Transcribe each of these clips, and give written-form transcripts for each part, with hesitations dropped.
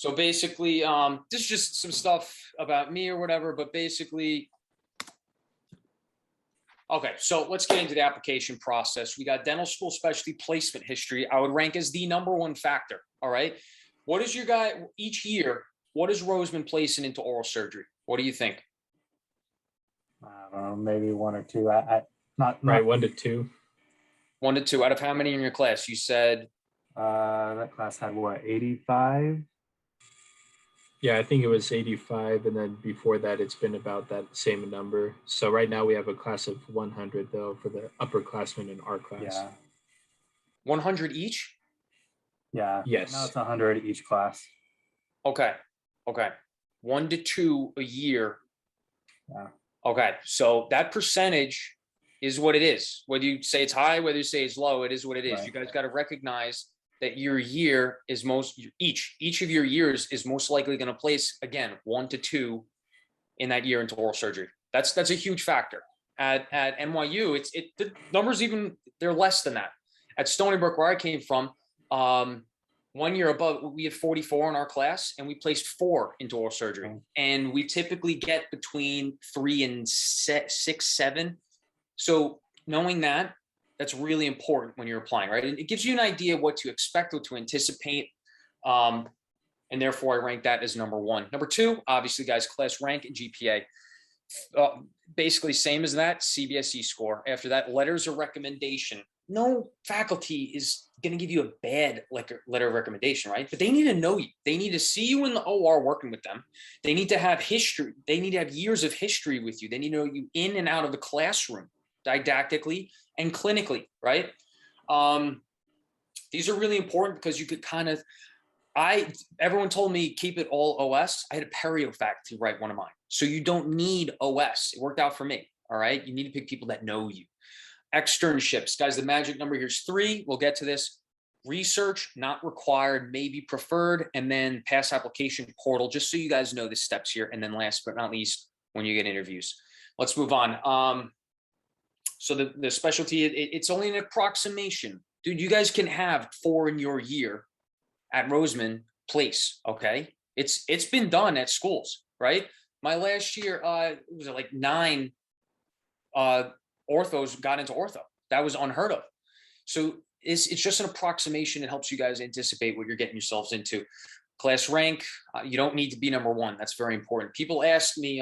So basically, this is just some stuff about me or whatever, but basically, okay, so let's get into the application process. We got dental school specialty placement history. I would rank as the #1 factor. All right. What is your guy each year? What is Roseman placing into oral surgery? What do you think? I don't know, maybe 1 or 2. Not Right, 1 to 2. 1 to 2 out of how many in your class? You said that class had what, 85? Yeah, I think it was 85, and then before that, it's been about that same number. So right now we have a class of 100 though for the upperclassmen in our class. Yeah. 100 each? Yeah. Yes. Now it's 100 each class. Okay. Okay. 1 to 2 a year. Yeah. Okay. So that percentage is what it is. Whether you say it's high, whether you say it's low, it is what it is. Right. You guys got to recognize that your year is each of your years is most likely going to place, again, 1 to 2 in that year into oral surgery. That's a huge factor. At NYU, the numbers they're less than that. At Stony Brook, where I came from, 1 year above, we had 44 in our class, and we placed 4 into oral surgery. And we typically get between 3 and 6, 7. So knowing that, that's really important when you're applying, right? It gives you an idea of what to expect, what to anticipate. And therefore, I rank that as #1. #2, obviously, guys, class rank and GPA. Basically, same as that, CBSE score. After that, letters of recommendation. No faculty is going to give you a bad letter of recommendation, right? But they need to know you. They need to see you in the OR working with them. They need to have history. They need to have years of history with you. They need to know you in and out of the classroom, didactically and clinically, right? These are really important because you could kind of, everyone told me keep it all OS. I had a perio faculty write one of mine. So you don't need OS. It worked out for me, all right? You need to pick people that know you. Externships, guys, the magic number here is 3. We'll get to this. Research, not required, maybe preferred, and then pass application portal, just so you guys know the steps here. And then last but not least, when you get interviews. Let's move on. So the specialty, it's only an approximation. Dude, you guys can have 4 in your year at Roseman Place, okay? It's been done at schools, right? My last year, was it like 9 orthos got into ortho. That was unheard of. So it's just an approximation. It helps you guys anticipate what you're getting yourselves into. Class rank, you don't need to be #1. That's very important. People ask me,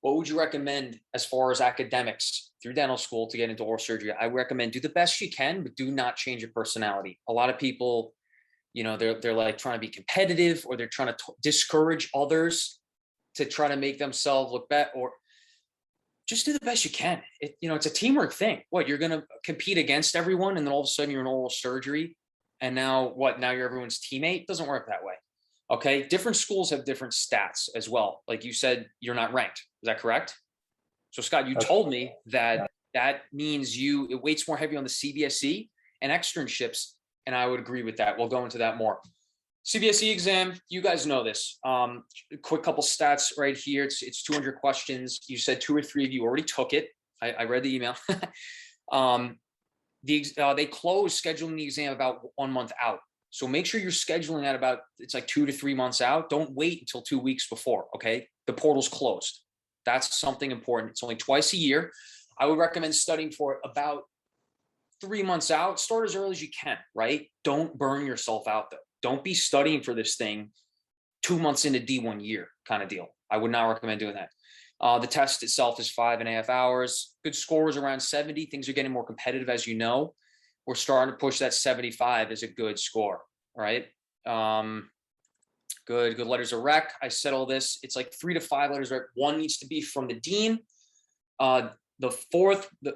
what would you recommend as far as academics through dental school to get into oral surgery? I recommend do the best you can, but do not change your personality. A lot of people, they're like trying to be competitive, or they're trying to discourage others to try to make themselves look better, or just do the best you can. It's a teamwork thing. What, you're going to compete against everyone, and then all of a sudden you're in oral surgery, and now what? Now you're everyone's teammate? It doesn't work that way. Okay, different schools have different stats as well. Like you said, you're not ranked. Is that correct? So Scott, you told me that means it weights more heavy on the CBSE and externships, and I would agree with that. We'll go into that more. CBSE exam, you guys know this. Quick couple stats right here. It's 200 questions. You said 2 or 3 of you already took it. I read the email. They close scheduling the exam about 1 month out. So make sure you're scheduling at it's like 2 to 3 months out. Don't wait until 2 weeks before, okay? The portal's closed. That's something important. It's only twice a year. I would recommend studying for it about 3 months out. Start as early as you can, right? Don't burn yourself out, though. Don't be studying for this thing 2 months into D1 year kind of deal. I would not recommend doing that. The test itself is 5.5 hours. Good scores around 70. Things are getting more competitive, as you know. We're starting to push that 75 as a good score, right? Good letters of rec. I said all this. It's like 3 to 5 letters of rec. 1 needs to be from the dean. The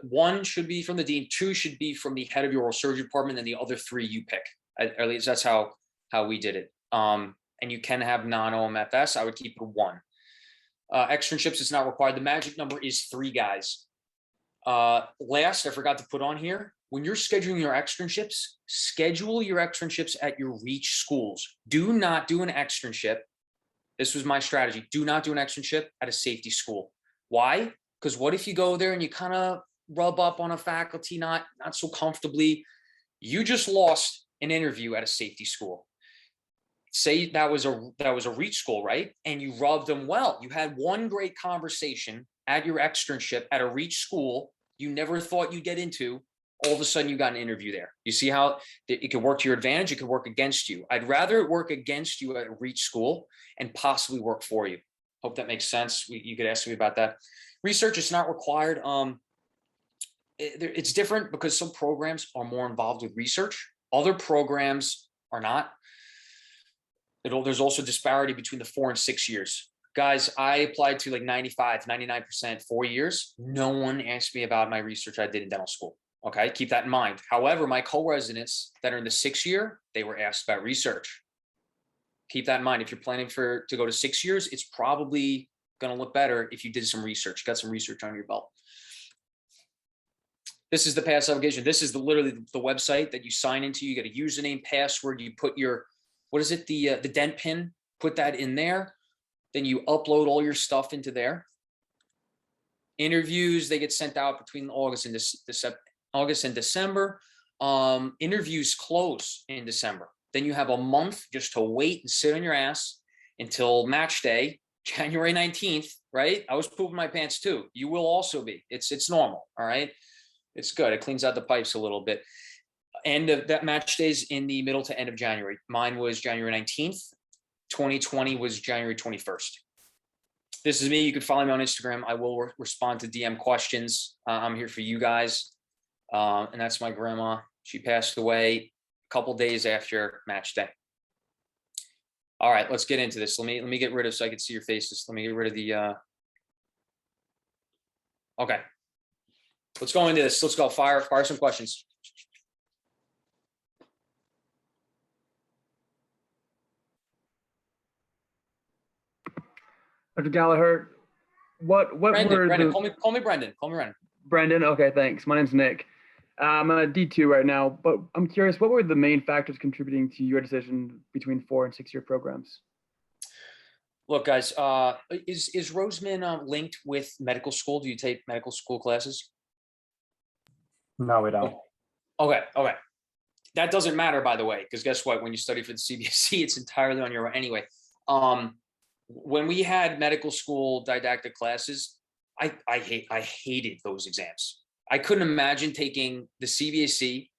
1 should be from the dean. 2 should be from the head of your oral surgery department, and the other 3 you pick. At least that's how we did it. And you can have non-OMFS. I would keep it 1. Externships is not required. The magic number is 3, guys. Last, I forgot to put on here, when you're scheduling your externships, schedule your externships at your reach schools. Do not do an externship. This was my strategy. Do not do an externship at a safety school. Why? Because what if you go there and you kind of rub up on a faculty not so comfortably? You just lost an interview at a safety school. say that was a reach school, right? And you rubbed them well. You had one great conversation at your externship at a reach school you never thought you'd get into. All of a sudden you got an interview there. You see how it could work to your advantage, it could work against you. I'd rather it work against you at a reach school and possibly work for you. Hope that makes sense. You could ask me about that. Research is not required. It's different because some programs are more involved with research. Other programs are not. There's also disparity between the 4 and 6 years. Guys, I applied to like 95, 99%, 4 years. No one asked me about my research I did in dental school. Okay, keep that in mind. However, my co-residents that are in the 6th year, they were asked about research. Keep that in mind. If you're planning to go to 6 years, it's probably going to look better if you did some research, got some research on your belt. This is the pass application. This is literally the website that you sign into. You get a username, password. You put your, what is it? The dent pin, put that in there. Then you upload all your stuff into there. Interviews, they get sent out between August and December. Interviews close in December. Then you have a month just to wait and sit on your ass until match day, January 19th, right? I was pooping my pants too. You will also be. It's normal, all right? It's good. It cleans out the pipes a little bit. End of that match days in the middle to end of January. Mine was January 19th. 2020 was January 21st. This is me. You can follow me on Instagram. I will respond to DM questions. I'm here for you guys. And that's my grandma. She passed away a couple days after match day. All right, let's get into this. Let me get rid of, so I can see your faces. Let me get rid of the, okay. Let's go into this. Let's go fire some questions. Dr. Gallagher, what Brendan, were Brendan, the... call me Brendan. Call me Brendan. Brendan, okay, thanks. My name's Nick. I'm a D2 right now, but I'm curious, what were the main factors contributing to your decision between 4 and 6 year programs? Look, guys, is Roseman linked with medical school? Do you take medical school classes? No, we don't. Okay. That doesn't matter, by the way, because guess what? When you study for the CBSE, it's entirely on your own anyway. When we had medical school didactic classes, I hated those exams. I couldn't imagine taking the CBSE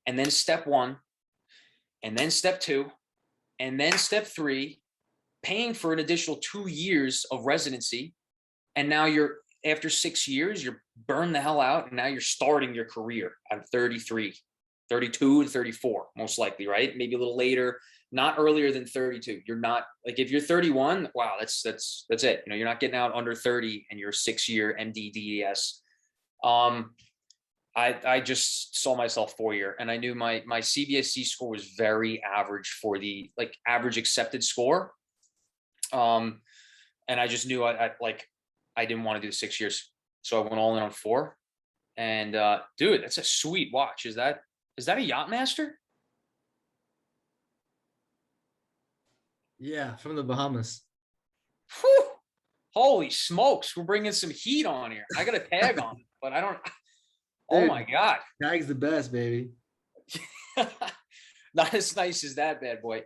and then step 1 and then step 2 and then step 3, paying for an additional 2 years of residency. And now you're, after 6 years, you're burned the hell out. And now you're starting your career at 33, 32 to 34, most likely, right? Maybe a little later, not earlier than 32. You're not, like, if you're 31, wow, that's it. You know, you're not getting out under 30 and you're 6-year MD DES. I just saw myself 4-year, and I knew my CBSE score was very average for the average accepted score. And I just knew I didn't want to do the 6 years. So I went all in on 4. And dude, that's a sweet watch. Is that a Yachtmaster? Yeah, from the Bahamas. Whew. Holy smokes, we're bringing some heat on here. I got a tag on, but I don't. Oh Dude, my God. Tag's the best, baby. Not as nice as that bad boy.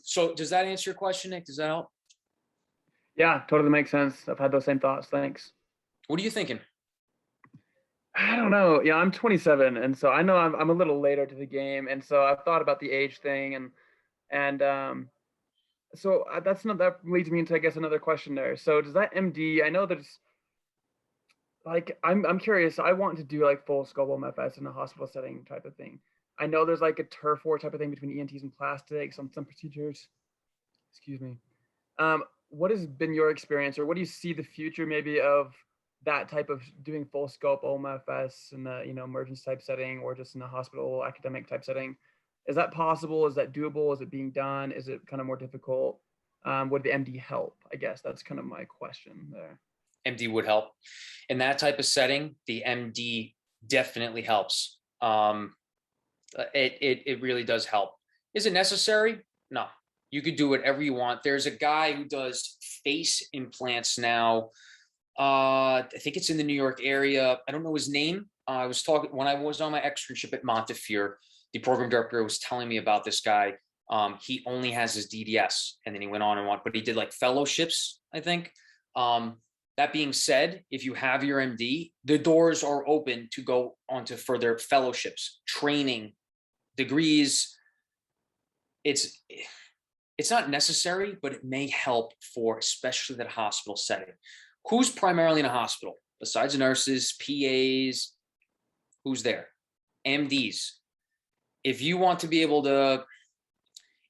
So does that answer your question, Nick? Does that help? Yeah, totally makes sense. I've had those same thoughts. Thanks. What are you thinking? I don't know. Yeah, I'm 27, and so I know I'm a little later to the game, and so I've thought about the age thing, and so that leads me into, I guess, another question there. So does that MD? I know there's I'm curious. I want to do like full scope OMFS in a hospital setting type of thing. I know there's like a turf war type of thing between ENTs and plastics on some procedures. Excuse me. What has been your experience, or what do you see the future maybe of that type of doing full scope OMFS in the emergency type setting, or just in a hospital academic type setting? Is that possible? Is that doable? Is it being done? Is it kind of more difficult? Would the MD help? I guess that's kind of my question there. MD would help. In that type of setting, the MD definitely helps. It really does help. Is it necessary? No. You could do whatever you want. There's a guy who does face implants now. I think it's in the New York area. I don't know his name. I was talking when I was on my externship at Montefiore. The program director was telling me about this guy. He only has his DDS, and then he went on and on, but he did like fellowships, I think. That being said, if you have your MD, the doors are open to go on to further fellowships, training, degrees. It's not necessary, but it may help for especially that hospital setting. Who's primarily in a hospital besides nurses, PAs? Who's there? MDs. If you want to be able to,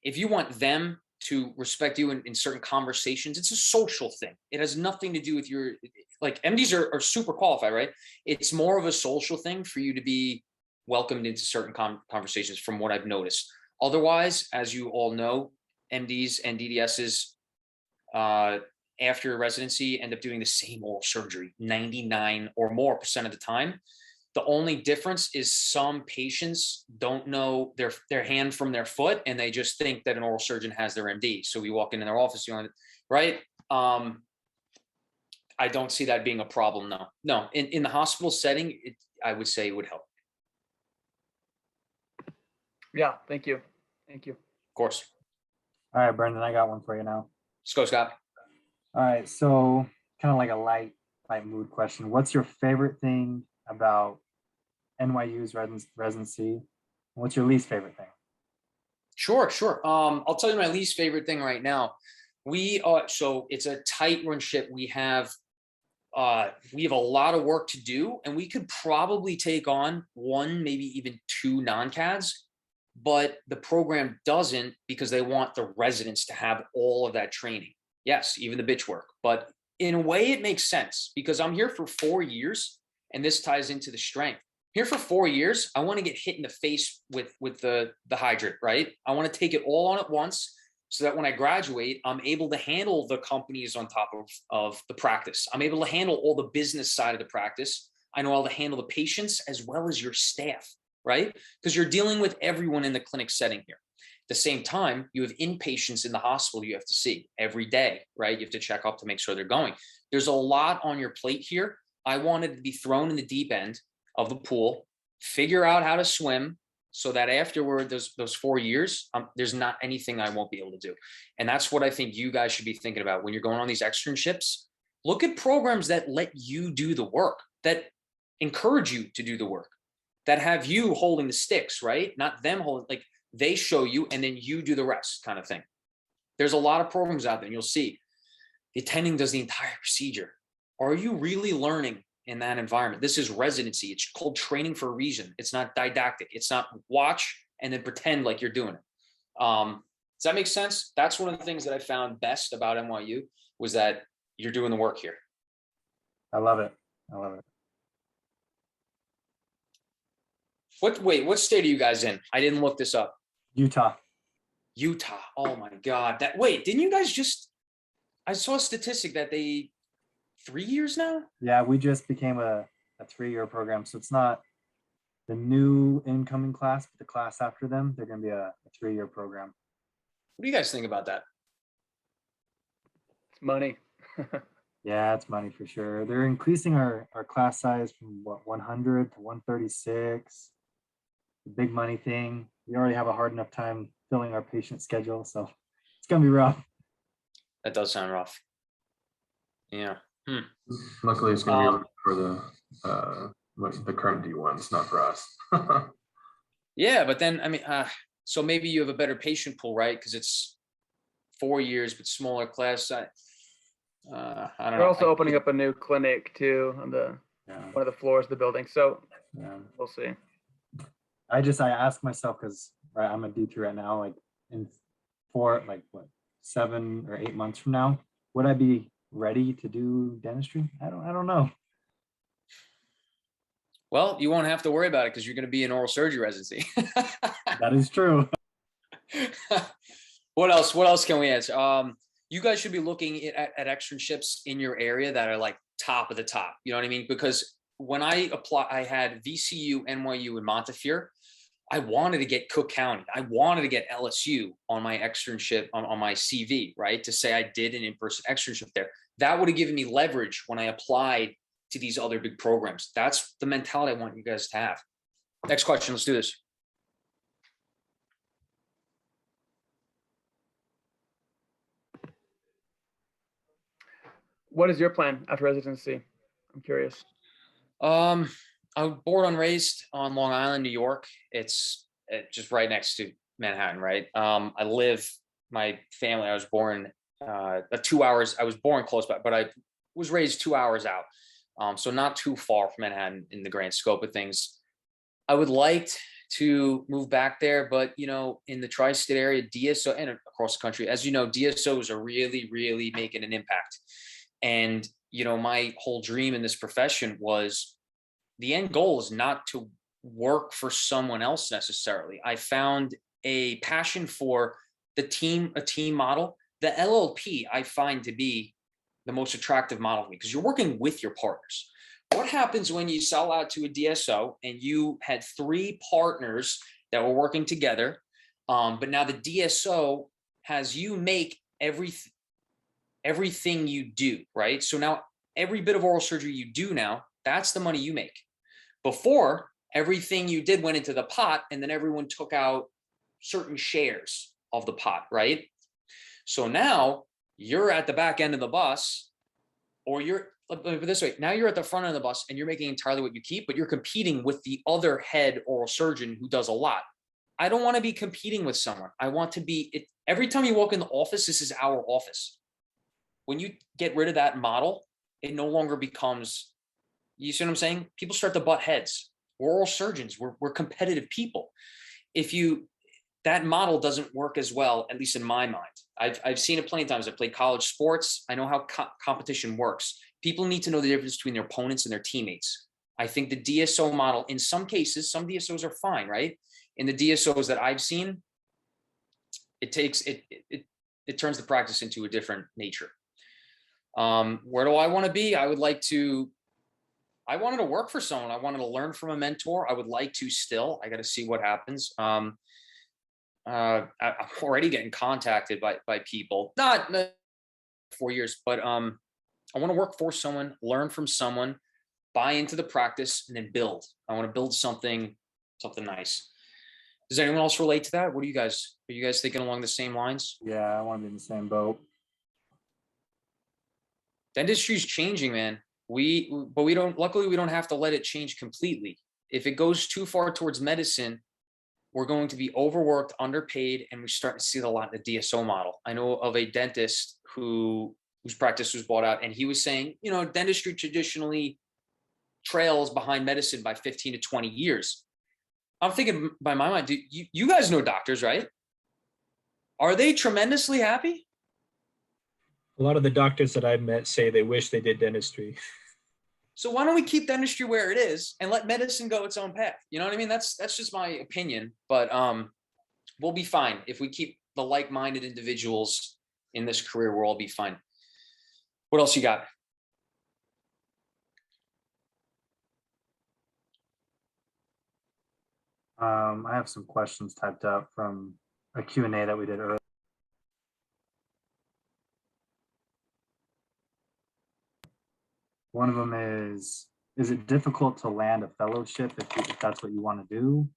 if you want them to respect you in certain conversations, it's a social thing. It has nothing to do with your, like MDs are super qualified, right? It's more of a social thing for you to be welcomed into certain conversations from what I've noticed. Otherwise, as you all know, MDs and DDSs after residency end up doing the same oral surgery 99% or more of the time. The only difference is some patients don't know their hand from their foot, and they just think that an oral surgeon has their MD. So we walk into their office, right? I don't see that being a problem. No. In the hospital setting, I would say it would help. Yeah, thank you. Thank you. Of course. All right, Brendan, I got one for you now. Let's go, Scott. All right, so kind of like a light mood question. What's your favorite thing about NYU's residency? What's your least favorite thing? Sure. I'll tell you my least favorite thing right now. So it's a tight run ship. We have a lot of work to do, and we could probably take on one, maybe even two non-cads, but the program doesn't because they want the residents to have all of that training. Yes, even the bitch work, but in a way it makes sense because I'm here for 4 years, and this ties into the strength. Here for 4 years, I want to get hit in the face with the hydrant, right? I want to take it all on at once so that when I graduate, I'm able to handle the companies on top of the practice. I'm able to handle all the business side of the practice. I know how to handle the patients as well as your staff, right? Because you're dealing with everyone in the clinic setting here. At the same time, you have inpatients in the hospital you have to see every day, right? You have to check up to make sure they're going. There's a lot on your plate here. I wanted to be thrown in the deep end of the pool, figure out how to swim so that afterward, those 4 years, there's not anything I won't be able to do. And that's what I think you guys should be thinking about when you're going on these externships. Look at programs that let you do the work, that encourage you to do the work, that have you holding the sticks, right? Not them holding, like they show you and then you do the rest kind of thing. There's a lot of programs out there, and you'll see the attending does the entire procedure. Are you really learning in that environment? This is residency. It's called training for a reason. It's not didactic. It's not watch and then pretend like you're doing it. Does that make sense? That's one of the things that I found best about NYU was that you're doing the work here. I love it. What state are you guys in? I didn't look this up. Utah. Oh my God. Didn't you guys I saw a statistic that 3 years now? Yeah, we just became a 3-year program. So it's not the new incoming class, but the class after them, they're going to be a 3-year program. What do you guys think about that? It's money. Yeah, it's money for sure. They're increasing our class size from 100 to 136. The big money thing. We already have a hard enough time filling our patient schedule, so it's going to be rough. That does sound rough. Yeah. Luckily, it's going to be for the current D1s, not for us. Yeah, but then so maybe you have a better patient pool, right? Because it's 4 years, but smaller class. I don't know. We're also opening up a new clinic too on one of the floors of the building. So we'll see. I ask myself because I'm a D3 right now. Like in 7 or 8 months from now, would I be ready to do dentistry? I don't know. Well, you won't have to worry about it because you're going to be in oral surgery residency. That is true. What else can we answer? You guys should be looking at externships in your area that are like top of the top. You know what I mean? Because when I had VCU, NYU, and Montefiore. I wanted to get Cook County. I wanted to get LSU on my externship on my CV, right? To say I did an in-person externship there. That would have given me leverage when I applied to these other big programs. That's the mentality I want you guys to have. Next question. Let's do this. What is your plan after residency? I'm curious. I was born and raised on Long Island, New York. It's just right next to Manhattan, right? My family, I was born 2 hours. I was born close by, but I was raised 2 hours out. So not too far from Manhattan in the grand scope of things. I would like to move back there, but in the tri-state area, DSO and across the country, as you know, DSOs are really, really making an impact. And my whole dream in this profession was, the end goal is not to work for someone else necessarily. I found a passion for a team model. The LLP I find to be the most attractive model for me, because you're working with your partners. What happens when you sell out to a DSO and you had 3 partners that were working together, but now the DSO has you make everything you do, right? So now every bit of oral surgery you do now, that's the money you make. Before, everything you did went into the pot, and then everyone took out certain shares of the pot, right? So now you're at the back end of the bus, or let me put it this way, now you're at the front end of the bus and you're making entirely what you keep, but you're competing with the other head oral surgeon who does a lot. I don't want to be competing with someone. I want to be, every time you walk in the office, this is our office. When you get rid of that model, it no longer becomes, you see what I'm saying? People start to butt heads. We're oral surgeons. We're competitive people. That model doesn't work as well, at least in my mind. I've seen it plenty of times. I played college sports. I know how competition works. People need to know the difference between their opponents and their teammates. I think the DSO model, in some cases, some DSOs are fine, right? In the DSOs that I've seen, it turns the practice into a different nature. Where do I want to be? I wanted to work for someone. I wanted to learn from a mentor. I would like to still. I got to see what happens. I'm already getting contacted by people, not 4 years, but I want to work for someone, learn from someone, buy into the practice, and then build. I want to build something nice. Does anyone else relate to that? Are you guys thinking along the same lines? Yeah, I want to be in the same boat. Dentistry is changing, man. Luckily we don't have to let it change completely. If it goes too far towards medicine, we're going to be overworked, underpaid, and we're starting to see it a lot in the DSO model. I know of a dentist whose practice was bought out, and he was saying, dentistry traditionally trails behind medicine by 15 to 20 years. I'm thinking, by my mind, you guys know doctors, right? Are they tremendously happy? A lot of the doctors that I've met say they wish they did dentistry. So why don't we keep dentistry where it is and let medicine go its own path? You know what I mean? That's just my opinion, but we'll be fine. If we keep the like-minded individuals in this career, we'll all be fine. What else you got? I have some questions typed up from a Q&A that we did earlier. One of them is it difficult to land a fellowship if that's what you want to do?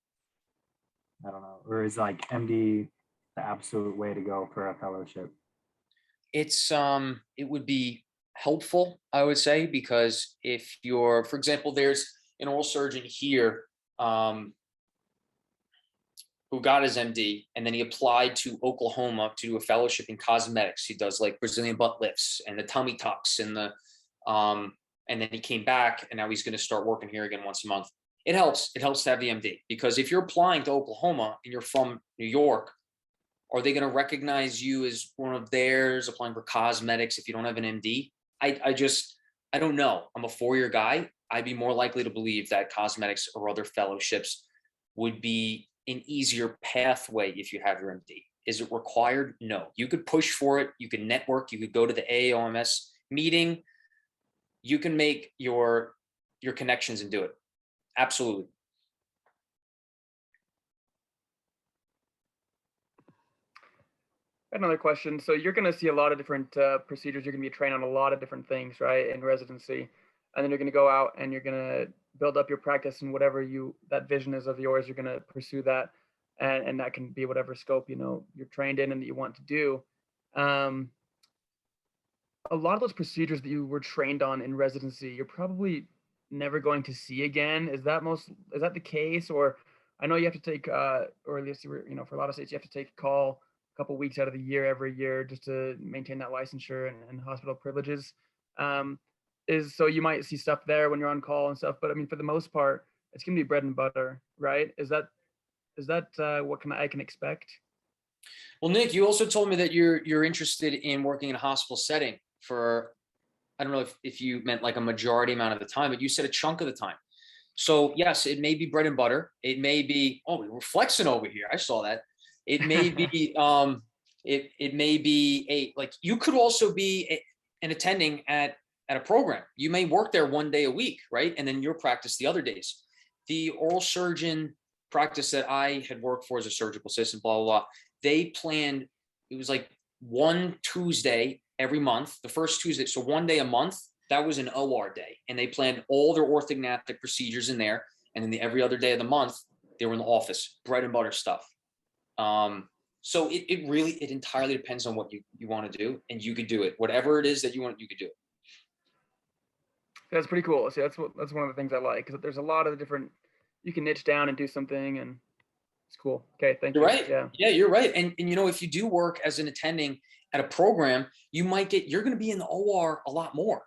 I don't know. Or is like MD the absolute way to go for a fellowship? It would be helpful, I would say, because if you're, for example, there's an oral surgeon here who got his MD, and then he applied to Oklahoma to do a fellowship in cosmetics. He does like Brazilian butt lifts and the tummy tucks and and then he came back, and now he's going to start working here again once a month. It helps to have the MD, because if you're applying to Oklahoma and you're from New York, are they going to recognize you as one of theirs applying for cosmetics if you don't have an MD? I don't know. I'm a 4-year guy. I'd be more likely to believe that cosmetics or other fellowships would be an easier pathway if you have your MD. Is it required? No. You could push for it. You can network. You could go to the OMFS meeting. You can make your connections and do it. Absolutely. Another question. So you're going to see a lot of different procedures. You're going to be trained on a lot of different things, right, in residency. And then you're going to go out and you're going to build up your practice, and whatever that vision is of yours, you're going to pursue that. And that can be whatever scope, you're trained in and that you want to do. a lot of those procedures that you were trained on in residency, you're probably never going to see again. Is that the case? Or I know you have to take, or at least for a lot of states, you have to take a call a couple weeks out of the year every year just to maintain that licensure and hospital privileges. So you might see stuff there when you're on call and stuff, but I mean, for the most part, it's gonna be bread and butter, right? Is that what I can expect? Well, Nick, you also told me that you're interested in working in a hospital setting for, I don't know if you meant like a majority amount of the time, but you said a chunk of the time. So yes, it may be bread and butter. It may be, oh, we're flexing over here. I saw that. It may be, it may be like you could also be an attending at a program. You may work there one day a week, right? And then your practice the other days. The oral surgeon practice that I had worked for as a surgical assistant, blah, blah, blah, they planned, it was like one Tuesday every month, the first Tuesday. So one day a month, that was an OR day. And they planned all their orthodontic every there. And then every other day of the month, they were in the office, bread and butter stuff. So it entirely depends on what you want to do, and you could do it. Whatever it is that you want, you could do it. That's pretty cool. See, that's one of the things I like, because there's a lot of different, you can niche down and do something, and it's cool. Okay, thank you. You're right. Yeah, you're right. And if you do work as an attending at a program, you're going to be in the OR a lot more,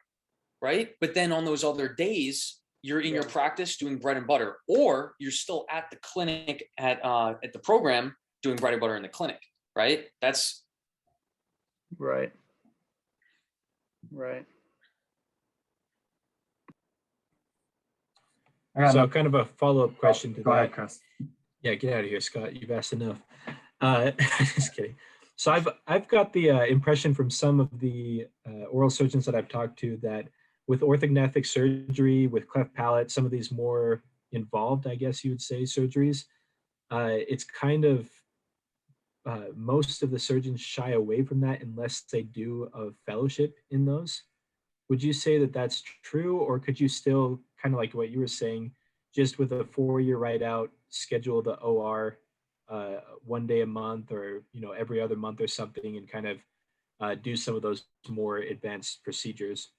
right? But then on those other days, you're in your practice doing bread and butter, or you're still at the clinic at the program doing bread and butter in the clinic, right? That's right. So kind of a follow-up question to Go that. ahead, Chris. Yeah, get out of here, Scott. You've asked enough. Just kidding. So I've got the impression from some of the oral surgeons that I've talked to that with orthognathic surgery, with cleft palate, some of these more involved, I guess you would say, surgeries, it's kind of most of the surgeons shy away from that unless they do a fellowship in those. Would you say that that's true, or could you still, kind of like what you were saying, just with a 4-year write out, schedule the OR one day a month, or every other month or something, and kind of do some of those more advanced procedures?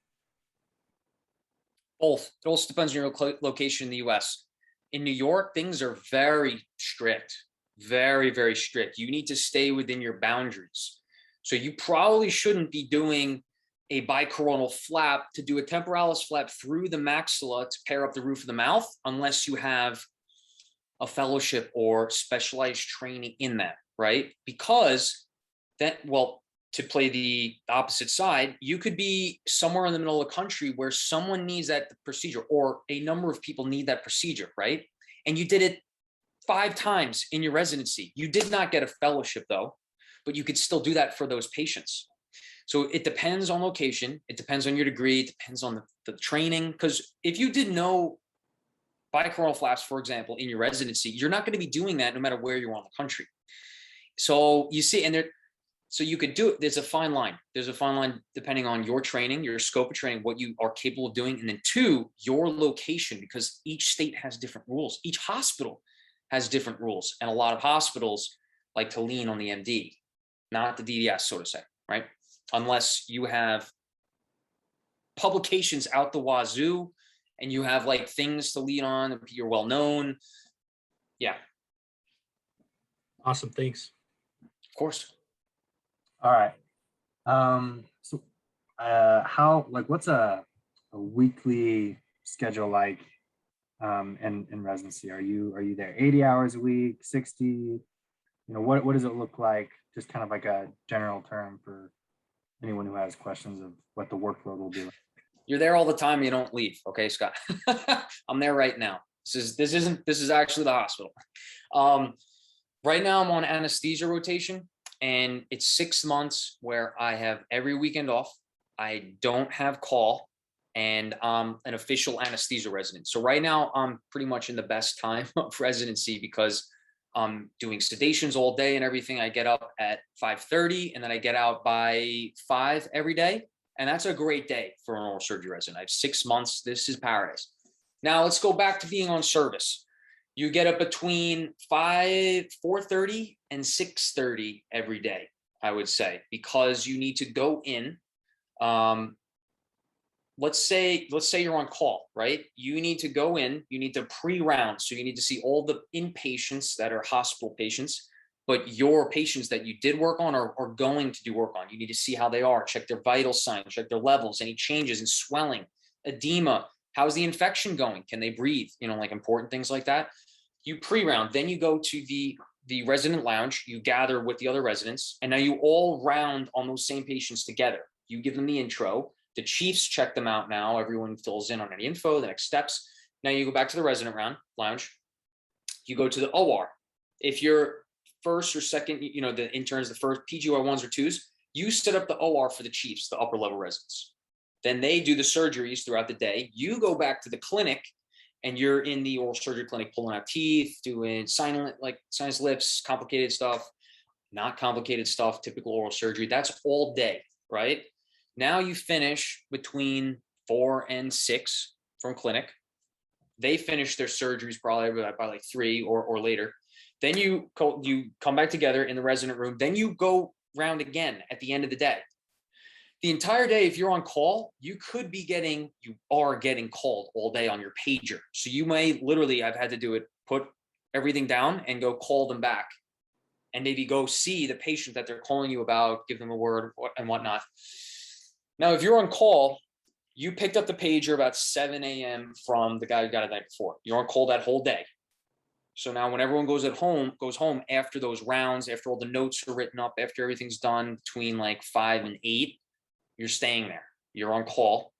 both. It also depends on your location in the US. In New York, things are very strict, very, very strict. You need to stay within your boundaries. So you probably shouldn't be doing a bicoronal flap to do a temporalis flap through the maxilla to pair up the roof of the mouth, unless you have a fellowship or specialized training in that, right? Because that, well, to play the opposite side, you could be somewhere in the middle of the country where someone needs that procedure, or a number of people need that procedure, right? And you did it 5 times in your residency. You did not get a fellowship though, but you could still do that for those patients. So it depends on location. It depends on your degree. It depends on the training. Because if you did no bicoronal flaps, for example, in your residency, you're not going to be doing that no matter where you are in the country. So you see, and so you could do it. There's a fine line. There's a fine line depending on your training, your scope of training, what you are capable of doing, and then 2, your location, because each state has different rules. Each hospital has different rules, and a lot of hospitals like to lean on the MD, not the DDS, so to say, right? Unless you have publications out the wazoo and you have like things to lean on, you're well known. Yeah. Awesome, thanks. Of course. All right. So what's a weekly schedule like in residency? Are you there 80 hours a week, 60? What does it look like? Just kind of like a general term for anyone who has questions of what the workload will be like. You're there all the time. You don't leave. Okay, Scott. I'm there right now. This is actually the hospital. Right now I'm on anesthesia rotation, and it's 6 months where I have every weekend off. I don't have call, and I'm an official anesthesia resident. So right now I'm pretty much in the best time of residency because I'm doing sedations all day and everything. I get up at 5:30 and then I get out by 5 every day. And that's a great day for an oral surgery resident. I have 6 months. This is paradise. Now let's go back to being on service. You get up between 4:30 and 6:30 every day, I would say, because you need to go in Let's say you're on call, right? You need to go in, you need to pre-round. So you need to see all the inpatients that are hospital patients, but your patients that you did work on are going to do work on. You need to see how they are, check their vital signs, check their levels, any changes in swelling, edema, how's the infection going? Can they breathe? You know, like important things like that. You pre-round, then you go to the resident lounge, you gather with the other residents, and now you all round on those same patients together. You give them the intro. The chiefs check them out now. Everyone fills in on any info, the next steps. Now you go back to the resident lounge. You go to the OR. If you're first or second, you know, the interns, the first PGY 1s or 2s, you set up the OR for the chiefs, the upper level residents. Then they do the surgeries throughout the day. You go back to the clinic and you're in the oral surgery clinic, pulling out teeth, doing sinus lifts, complicated stuff, not complicated stuff, typical oral surgery. That's all day, right? Now you finish between 4 and 6 from clinic. They finish their surgeries probably by like 3 or later. Then you come back together in the resident room. Then you go round again at the end of the day. The entire day, if you're on call, you are getting called all day on your pager. So you may literally, I've had to do it, put everything down and go call them back and maybe go see the patient that they're calling you about, give them a word and whatnot. Now, if you're on call, you picked up the pager about 7 a.m. from the guy who got it the night before. You're on call that whole day. So now when everyone goes home after those rounds, after all the notes are written up, after everything's done between like 5 and 8, you're staying there. You're on call.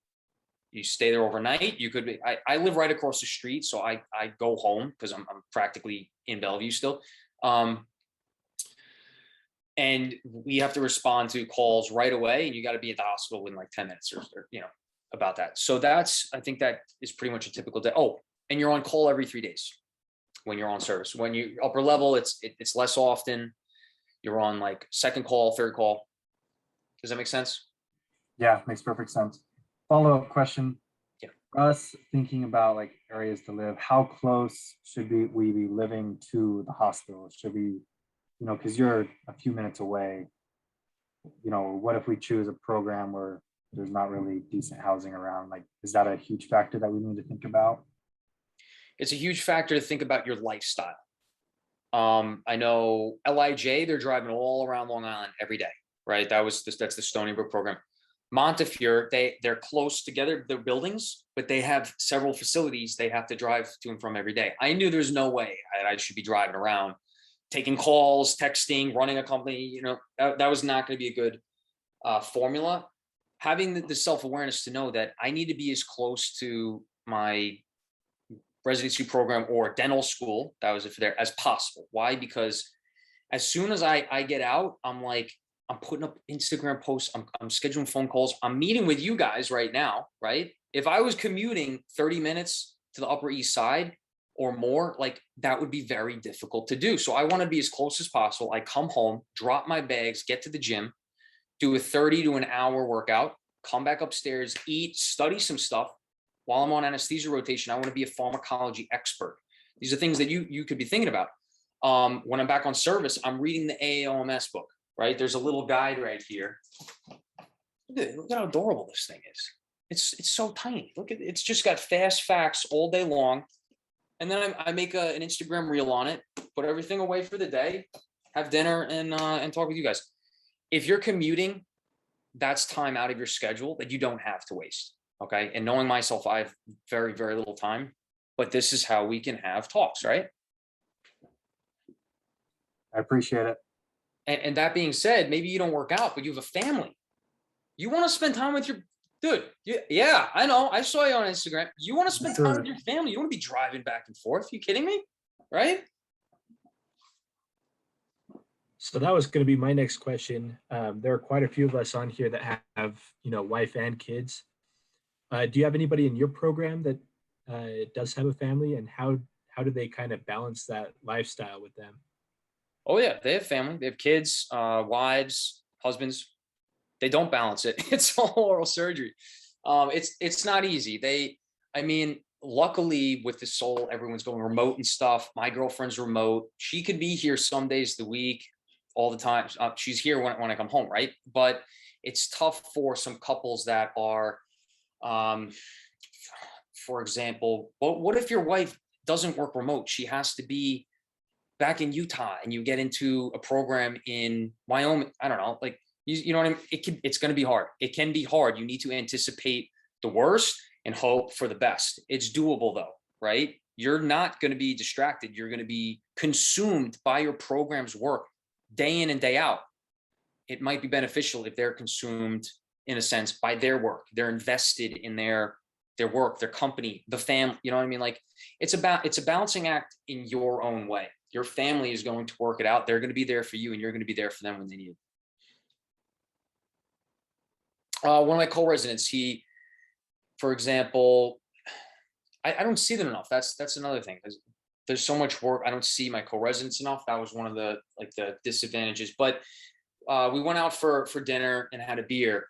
You stay there overnight. You could be, I live right across the street, so I go home because I'm practically in Bellevue still. And we have to respond to calls right away, and you got to be at the hospital in like 10 minutes or you know, about that. So I think that is pretty much a typical day. Oh, and you're on call every 3 days when you're on service. When you upper level, it's less often. You're on like second call, third call. Does that make sense? Yeah, makes perfect sense. Follow-up question. Yeah. For us thinking about like areas to live, how close should we be living to the hospital? Should we, you know, because you're a few minutes away, you know, what if we choose a program where there's not really decent housing around? Like, is that a huge factor that we need to think about? It's a huge factor to think about your lifestyle. I know LIJ, they're driving all around Long Island every day, right? That's the Stony Brook program. Montefiore, they're close together, their buildings, but they have several facilities they have to drive to and from every day. I knew there's no way I should be driving around, taking calls, texting, running a company. You know, that was not going to be a good formula. Having the self-awareness to know that I need to be as close to my residency program or dental school, that was it for there, as possible. Why? Because as soon as I get out, I'm putting up Instagram posts, I'm scheduling phone calls, I'm meeting with you guys right now, right? If I was commuting 30 minutes to the Upper East Side or more, like that would be very difficult to do. So I want to be as close as possible. I come home, drop my bags, get to the gym, do a 30 to an hour workout, come back upstairs, eat, study some stuff. While I'm on anesthesia rotation, I want to be a pharmacology expert. These are things that you could be thinking about. When I'm back on service, I'm reading the OMFS book, right? There's a little guide right here. Look at how adorable this thing is. It's so tiny. Look at it's just got fast facts all day long. And then I make an Instagram reel on it, put everything away for the day, have dinner and talk with you guys. If you're commuting, that's time out of your schedule that you don't have to waste. Okay. And knowing myself, I have very, very little time, but this is how we can have talks, right? I appreciate it. And that being said, maybe you don't work out, but you have a family. You want to spend time with your dude. Yeah, I know. I saw you on Instagram. You want to spend time with your family. You want to be driving back and forth. Are you kidding me? Right? So that was going to be my next question. There are quite a few of us on here that have, you know, wife and kids. Do you have anybody in your program that does have a family, and how do they kind of balance that lifestyle with them? Oh yeah, they have family. They have kids, wives, husbands. They don't balance it. It's all oral surgery. It's not easy. Luckily with the soul, everyone's going remote and stuff. My girlfriend's remote. She could be here some days of the week, all the time. She's here when I come home, right? But it's tough for some couples that are, for example, what if your wife doesn't work remote? She has to be back in Utah and you get into a program in Wyoming. I don't know, like, you know what I mean? It's going to be hard. It can be hard. You need to anticipate the worst and hope for the best. It's doable though, right? You're not going to be distracted. You're going to be consumed by your program's work day in and day out. It might be beneficial if they're consumed, in a sense, by their work. They're invested in their work, their company, the family. You know what I mean? Like, it's a balancing act in your own way. Your family is going to work it out. They're going to be there for you, and you're going to be there for them when they need it. One of my co-residents, for example, I don't see them enough. That's another thing. There's so much work. I don't see my co-residents enough. That was one of the disadvantages. But we went out for dinner and had a beer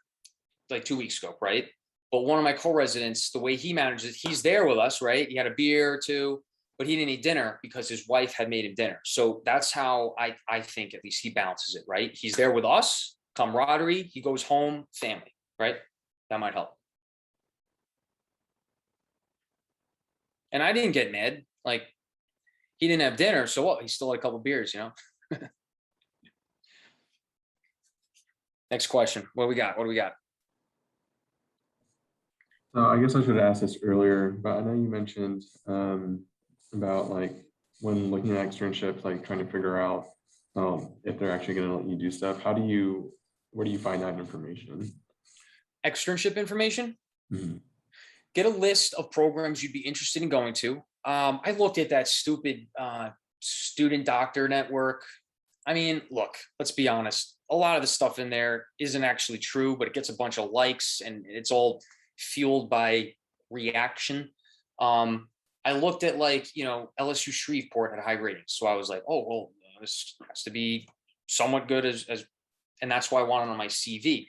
like 2 weeks ago, right? But one of my co-residents, the way he manages, he's there with us, right? He had a beer or two, but he didn't eat dinner because his wife had made him dinner. So that's how I think, at least, he balances it, right? He's there with us, camaraderie. He goes home, family, right? That might help. And I didn't get mad. Like, he didn't have dinner, so what? He still had a couple beers, you know? Next question. What do we got? So I guess I should have asked this earlier, but I know you mentioned about, like, when looking at externships, like trying to figure out if they're actually going to let you do stuff. Where do you find that information? Externship information? Mm-hmm. Get a list of programs you'd be interested in going to. I looked at that stupid student doctor network. I mean, look, let's be honest. A lot of the stuff in there isn't actually true, but it gets a bunch of likes and it's all fueled by reaction. I looked at, like, LSU Shreveport had high ratings. So I was like, oh, well, this has to be somewhat good and that's why I want it on my CV.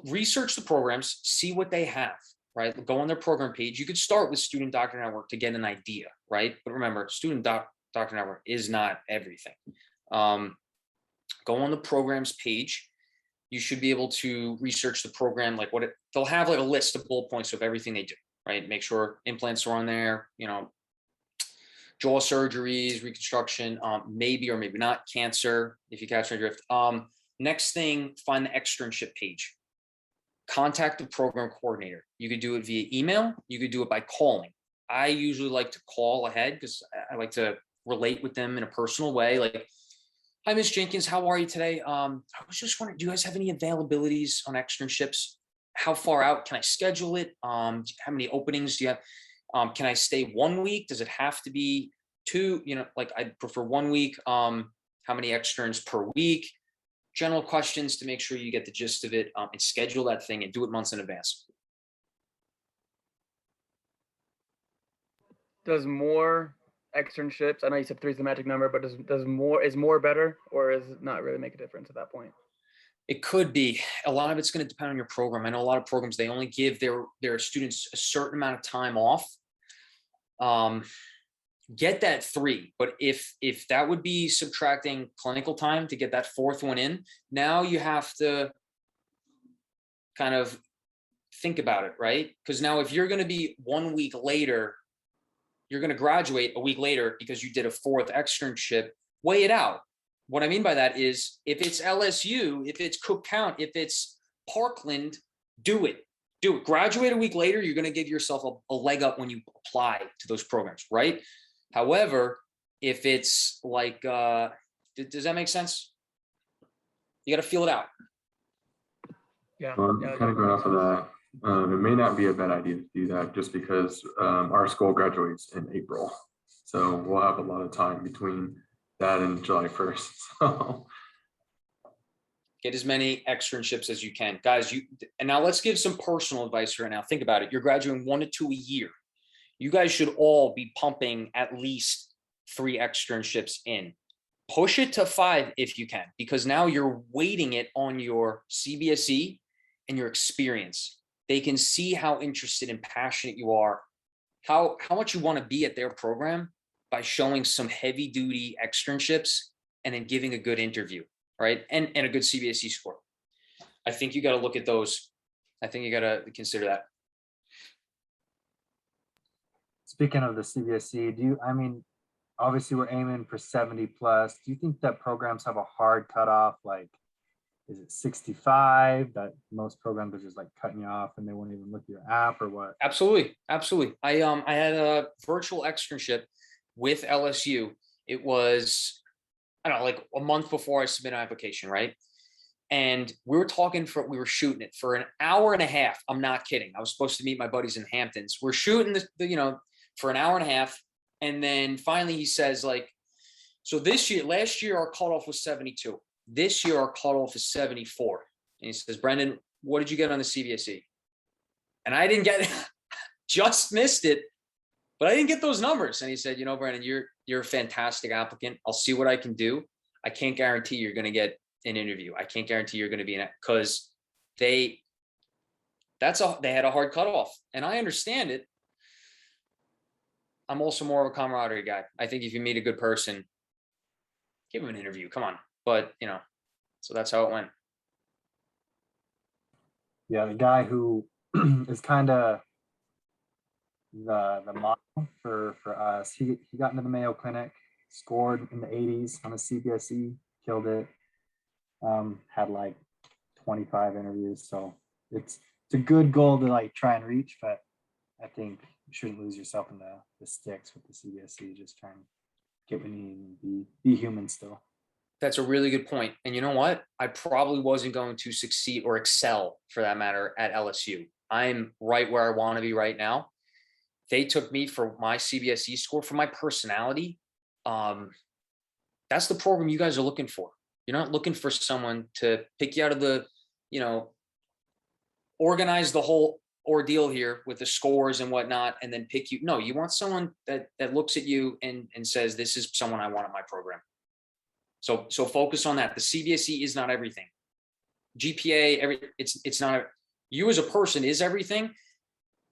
Research the programs, see what they have, right? Go on their program page. You could start with Student Doctor Network to get an idea, right? But remember, Student Doctor Network is not everything. Go on the programs page. You should be able to research the program, like they'll have like a list of bullet points of everything they do, right? Make sure implants are on there, jaw surgeries, reconstruction, maybe or maybe not, cancer, if you catch my drift. Next thing, find the externship page. Contact the program coordinator. You could do it via email. You could do it by calling. I usually like to call ahead because I like to relate with them in a personal way. Like, hi, Ms. Jenkins, how are you today? I was just wondering, do you guys have any availabilities on externships? How far out can I schedule it? How many openings do you have? Can I stay 1 week? Does it have to be 2? Like, I'd prefer 1 week. How many externs per week? General questions to make sure you get the gist of it, and schedule that thing and do it months in advance. Does more externships, I know you said 3 is the magic number, but is more better, or does it not really make a difference at that point? It could be. A lot of it's going to depend on your program. I know a lot of programs, they only give their students a certain amount of time off. Get that 3, but if that would be subtracting clinical time to get that 4th one in, now you have to kind of think about it, right? Because now if you're going to be 1 week later, you're going to graduate a week later because you did a 4th externship, weigh it out. What I mean by that is, if it's LSU, if it's Cook County, if it's Parkland, do it. Graduate a week later, you're going to give yourself a leg up when you apply to those programs, right? However, if it's like, does that make sense? You got to feel it out. Yeah. Well, kind of going off of that, it may not be a bad idea to do that just because our school graduates in April. So we'll have a lot of time between that and July 1st. So get as many externships as you can, guys. And now let's give some personal advice right now. Think about it. You're graduating 1 to 2 a year. You guys should all be pumping at least 3 externships in. Push it to 5 if you can, because now you're weighting it on your CBSE and your experience. They can see how interested and passionate you are, how much you want to be at their program by showing some heavy duty externships and then giving a good interview, right? And a good CBSE score. I think you got to look at those. I think you got to consider that. Speaking of the CBSE, I mean, obviously we're aiming for 70 plus. Do you think that programs have a hard cutoff? Like, is it 65 that most programs are just like cutting you off and they won't even look at your app, or what? Absolutely. Absolutely. I had a virtual externship with LSU. It was, I don't know, like a month before I submit an application, right? And we were shooting it for an hour and a half. I'm not kidding. I was supposed to meet my buddies in Hamptons. We're shooting for an hour and a half. And then finally he says, like, so last year our cutoff was 72. This year our cutoff is 74. And he says, Brendan, what did you get on the CBSE? And I didn't get it, just missed it, but I didn't get those numbers. And he said, Brendan, you're a fantastic applicant. I'll see what I can do. I can't guarantee you're going to get an interview. I can't guarantee you're going to be in it, because they had a hard cutoff, and I understand it. I'm also more of a camaraderie guy. I think if you meet a good person, give them an interview. Come on. But, so that's how it went. Yeah, the guy who is kind of the model for us, he got into the Mayo Clinic, scored in the 80s on the CBSE, killed it, had like 25 interviews. So it's a good goal to like try and reach, but I think you shouldn't lose yourself in the sticks with the CBSE. Just try and get what you need and be human still. That's a really good point. And you know what? I probably wasn't going to succeed or excel, for that matter, at LSU. I'm right where I want to be right now. They took me for my CBSE score, for my personality. That's the program you guys are looking for. You're not looking for someone to pick you out of the, organize the whole ordeal here with the scores and whatnot, and then pick you. No, you want someone that looks at you and says, this is someone I want in my program. So focus on that. The CBSE is not everything. GPA, it's not. You as a person is everything,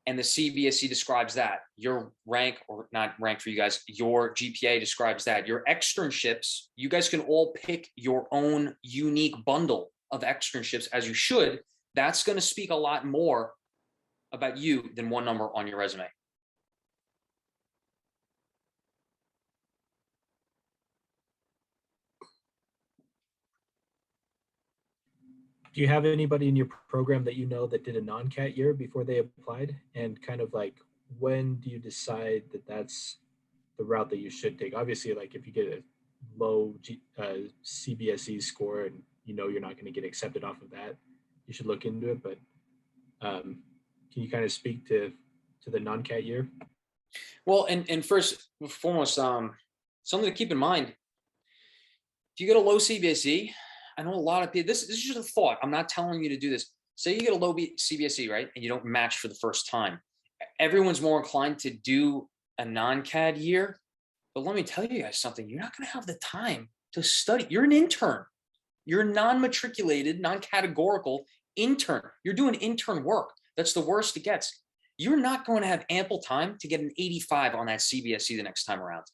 and the CBSE describes that. Your rank, or not rank for you guys, your GPA describes that. Your externships, you guys can all pick your own unique bundle of externships, as you should. That's going to speak a lot more about you than one number on your resume. Do you have anybody in your program that that did a non-cat year before they applied? And kind of like, when do you decide that that's the route that you should take? Obviously, like if you get a low CBSE score and you're not going to get accepted off of that, you should look into it. But can you kind of speak to the non-cat year? Well, and first and foremost, something to keep in mind. If you get a low CBSE, I know a lot of people, this is just a thought. I'm not telling you to do this. Say you get a low CBSE, right? And you don't match for the first time. Everyone's more inclined to do a non-CAD year. But let me tell you guys something. You're not going to have the time to study. You're an intern. You're a non-matriculated, non-categorical intern. You're doing intern work. That's the worst it gets. You're not going to have ample time to get an 85 on that CBSE the next time around.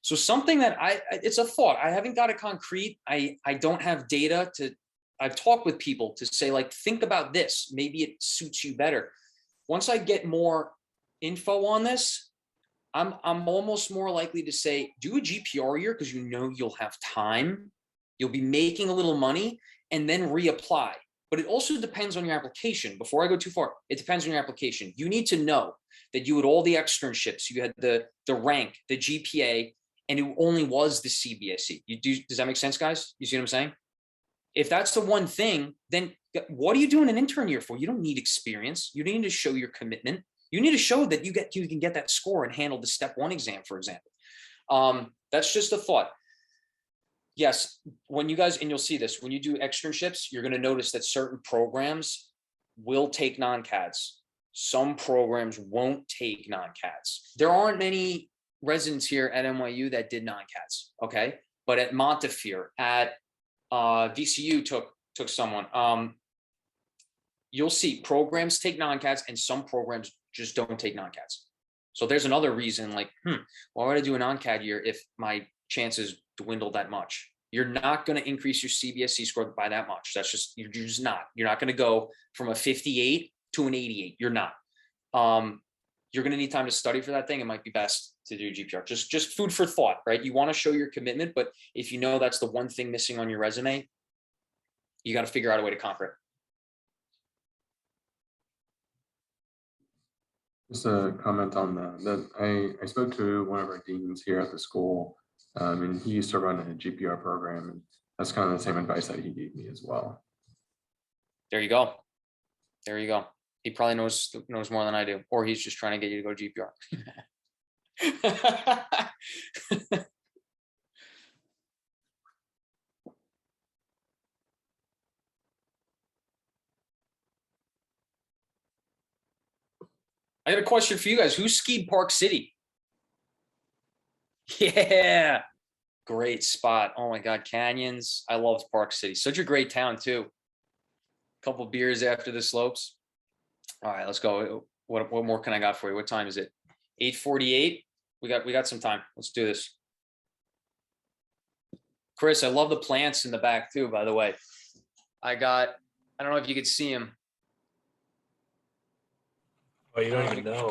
So something that it's a thought. I haven't got it concrete. I don't have data I've talked with people to say, like, think about this. Maybe it suits you better. Once I get more info on this, I'm almost more likely to say, do a GPR year, because you'll have time. You'll be making a little money, and then reapply. But it also depends on your application. Before I go too far, it depends on your application. You need to know that you had all the externships, you had the rank, the GPA, and it only was the CBSE. Does that make sense, guys? You see what I'm saying? If that's the one thing, then what are you doing an intern year for? You don't need experience. You need to show your commitment. You need to show that you can get that score and handle the step 1 exam, for example. That's just a thought. Yes, when you guys, and you'll see this, when you do externships, you're going to notice that certain programs will take non-CADs. Some programs won't take non-CADs. There aren't many residents here at NYU that did non-CADs, okay? But at Montefiore, at VCU took someone. You'll see programs take non-CADs and some programs just don't take non-CADs. So there's another reason, like, why would I do a non-CAD year if my chances dwindle that much? You're not going to increase your CBSE score by that much. That's just, you're just not. You're not going to go from a 58 to an 88. You're not. You're going to need time to study for that thing. It might be best to do GPR. Just food for thought, right? You want to show your commitment, but if you know that's the one thing missing on your resume, you got to figure out a way to conquer it. Just a comment on that. I spoke to one of our deans here at the school, and he used to run a GPR program, and that's kind of the same advice that he gave me as well. There you go. There you go. He probably knows more than I do, or he's just trying to get you to go to GPR. I got a question for you guys. Who skied Park City? Yeah, great spot. Oh my God, canyons. I loved Park City. Such a great town too. Couple beers after the slopes. All right, let's go. What more can I got for you? What time is it? 8:48. We got some time. Let's do this. Chris, I love the plants in the back too, by the way. I don't know if you could see them. Oh, you don't even know.